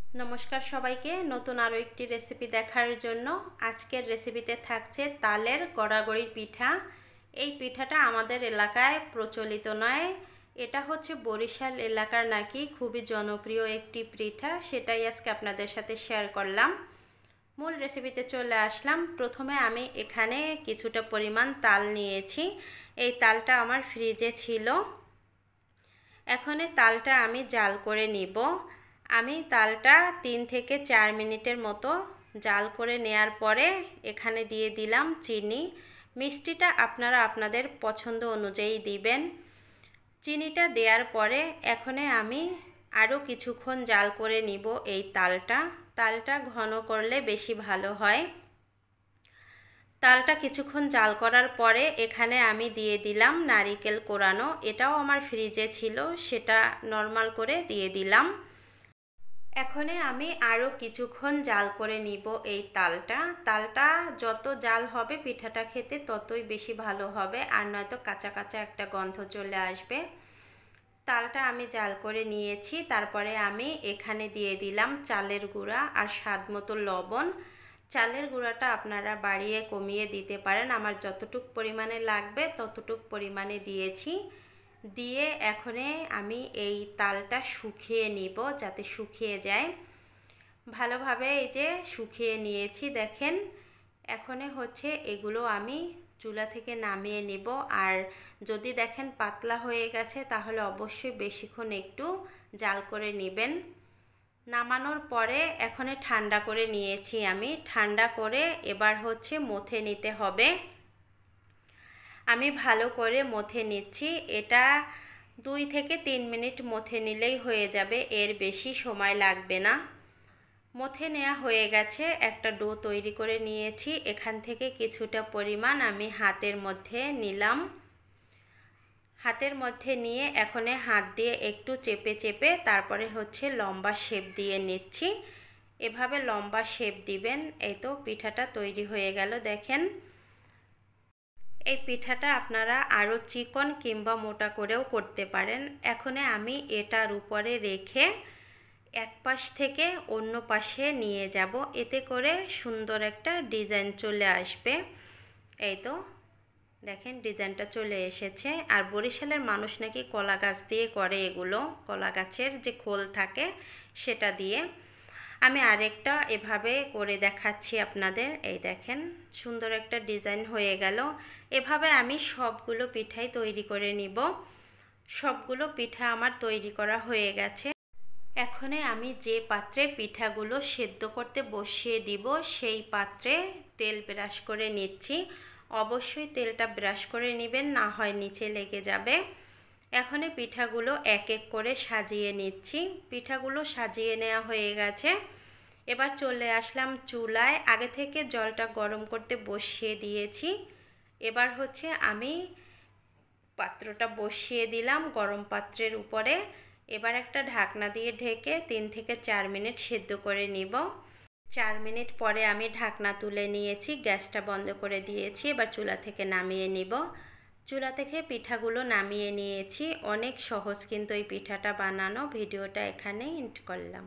নমস্কার সবাইকে, নতুন আরও একটি রেসিপি দেখার জন্য। আজকের রেসিপিতে থাকছে তালের গড়াগড়ির পিঠা। এই পিঠাটা আমাদের এলাকায় প্রচলিত নয়, এটা হচ্ছে বরিশাল এলাকার নাকি খুবই জনপ্রিয় একটি পিঠা, সেটাই আজকে আপনাদের সাথে শেয়ার করলাম। মূল রেসিপিতে চলে আসলাম। প্রথমে আমি এখানে কিছুটা পরিমাণ তাল নিয়েছি। এই তালটা আমার ফ্রিজে ছিল। এখন এই তালটা আমি জাল করে নিব। আমি তালটা 3 থেকে 4 মিনিটের মতো জাল করে নেয়ার পরে এখানে দিয়ে দিলাম চিনি। মিষ্টিটা আপনারা আপনাদের পছন্দ অনুযায়ী দিবেন। চিনিটা দেওয়ার পরে এখানে আমি আরও কিছুক্ষণ জাল করে নিব এই তালটা ঘন করলে বেশি ভালো হয়। তালটা কিছুক্ষণ জাল করার পরে এখানে আমি দিয়ে দিলাম নারিকেল কোরানো। এটাও আমার ফ্রিজে ছিল, সেটা নরমাল করে দিয়ে দিলাম। এখানে আমি আরও কিছুক্ষণ জাল করে নিব এই তালটা যত জাল হবে পিঠাটা খেতে ততই বেশি ভালো হবে, আর নয়তো কাঁচা কাঁচা একটা গন্ধ চলে আসবে। তালটা আমি জাল করে নিয়েছি। তারপরে আমি এখানে দিয়ে দিলাম চালের গুঁড়া আর স্বাদ মতো লবণ। চালের গুঁড়াটা আপনারা বাড়িয়ে কমিয়ে দিতে পারেন, আমার যতটুক পরিমাণে লাগবে ততটুক পরিমাণে দিয়েছি। দিয়ে এখানে আমি এই তালটা শুকিয়ে নিব, যাতে শুকিয়ে যায় ভালোভাবে। এই যে শুকিয়ে নিয়েছি দেখেন। এখন হচ্ছে এগুলো আমি চুলা থেকে নামিয়ে নিব। আর যদি দেখেন পাতলা হয়ে গেছে তাহলে অবশ্যই বেশিক্ষণ একটু জাল করে নেবেন। নামানোর পরে এখন ঠান্ডা করে নিয়েছি আমি। ঠান্ডা করে এবার হচ্ছে মথে নিতে হবে। আমি ভালো করে মথে নিচ্ছি। এটা 2 থেকে 3 মিনিট মথে নিলেই হয়ে যাবে, এর বেশি সময় লাগবে না। মথে নেওয়া হয়ে গেছে, একটা ডো তৈরি করে নিয়েছি। এখান থেকে কিছুটা পরিমাণ আমি হাতের মধ্যে নিলাম। হাতের মধ্যে নিয়ে এখন হাত দিয়ে একটু চেপে চেপে তারপরে হচ্ছে লম্বা শেপ দিয়ে নিচ্ছি। এভাবে লম্বা শেপ দিবেন। এই তো পিঠাটা তৈরি হয়ে গেল দেখেন। এই পিঠাটা আপনারা আরও চিকন কিংবা মোটা করেও করতে পারেন। এখন আমি এটার উপরে রেখে এক পাশ থেকে অন্য পাশে নিয়ে যাব, এতে করে সুন্দর একটা ডিজাইন চলে আসবে। এই তো দেখেন ডিজাইনটা চলে এসেছে। আর বরিশালের মানুষ নাকি কলা গাছ দিয়ে করে এগুলো, কলা গাছের যে খোল থাকে সেটা দিয়ে। আমি আরেকটা এভাবে করে দেখাচ্ছি আপনাদের। এই দেখেন সুন্দর একটা ডিজাইন হয়ে গেল। এভাবে আমি সবগুলো পিঠাই তৈরি করে নিব। সবগুলো পিঠা আমার তৈরি করা হয়ে গেছে। এখন আমি যে পাত্রে পিঠাগুলো সেদ্ধ করতে বসিয়ে দিব সেই পাত্রে তেল ব্রাশ করে নিচ্ছি। অবশ্যই তেলটা ব্রাশ করে নেবেন, না হয় নিচে লেগে যাবে। এখন পিঠাগুলো এক এক করে সাজিয়ে নিচ্ছি। পিঠাগুলো সাজিয়ে নেওয়া হয়ে গেছে। এবার চলে আসলাম চুলায়। আগে থেকে জলটা গরম করতে বসিয়ে দিয়েছি। এবার হচ্ছে আমি পাত্রটা বসিয়ে দিলাম গরম পাত্রের উপরে। এবার একটা ঢাকনা দিয়ে ঢেকে 3 থেকে 4 মিনিট সেদ্ধ করে নিব। 4 মিনিট পরে আমি ঢাকনা তুলে নিয়েছি, গ্যাসটা বন্ধ করে দিয়েছি। এবার চুলা থেকে নামিয়ে নিব। চুলা থেকে পিঠাগুলো নামিয়ে নিয়েছি। অনেক সহজ কিন্তু এই পিঠাটা বানানো। ভিডিওটা এখানেই এন্ড করলাম।